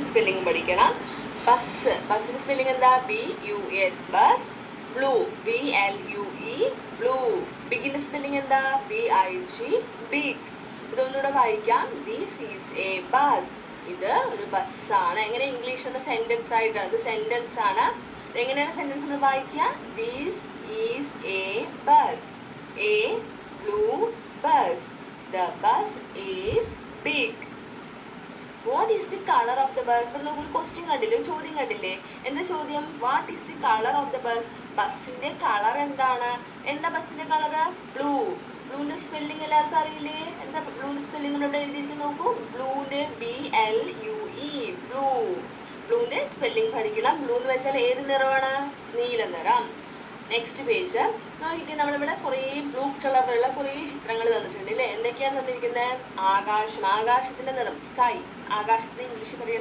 Spelling പഠിക്കണം. Bus, ബസ്സിന്റെ spelling എന്താ? BUS bus. Blue, BLUE blue. ബിഗിന്റെ സ്പെല്ലിംഗ് എന്താ? BIG big. ഇതൊന്നുകൂടെ വായിക്കാം. This is a bus. ഇത് ഒരു ബസ്സാണ്. എങ്ങനെ? ഇംഗ്ലീഷ് എന്ന സെന്റൻസ് ആയിട്ടാണ്. ഇത് സെന്റൻസ് ആണ്. എങ്ങനെയാണ് സെന്റൻസ് വായിക്കുക? This is a bus. A blue bus. The bus is big. What is the color of the bus? ഇവിടെ നമുക്ക് ഒരു ക്വസ്റ്റ്യൻ കണ്ടില്ലേ? ചോദ്യം കണ്ടില്ലേ? എന്താ ചോദ്യം? What is the color of the bus? ബസ്സിന്റെ കളർ എന്താണ്? എന്താ ബസ്സിന്റെ കളർ? ബ്ലൂ. ബ്ലൂന്റെ സ്പെല്ലിംഗ് എല്ലാവർക്കും അറിയില്ലേ? എന്താ ബ്ലൂന്റെ സ്പെല്ലിംഗ് ഇവിടെ എഴുതിയിരിക്കുന്നു നോക്കൂ. ബ്ലൂന്റെ BLUE ബ്ലൂ. ബ്ലൂന്റെ സ്പെല്ലിംഗ് പഠിക്കണം. ബ്ലൂ എന്ന് വെച്ചാൽ ഏത് നിറമാണ്? നീല നിറം. നെക്സ്റ്റ് പേജ് നോക്കിയിട്ട് നമ്മളിവിടെ കുറേ ബ്ലൂ കളറിലുള്ള കുറേ ചിത്രങ്ങൾ തന്നിട്ടുണ്ട് അല്ലേ? എന്തൊക്കെയാണ് തന്നിരിക്കുന്നത്? ആകാശം, ആകാശത്തിന്റെ നിറം, സ്കൈ. ആകാശത്തിന് ഇംഗ്ലീഷ് പറയുക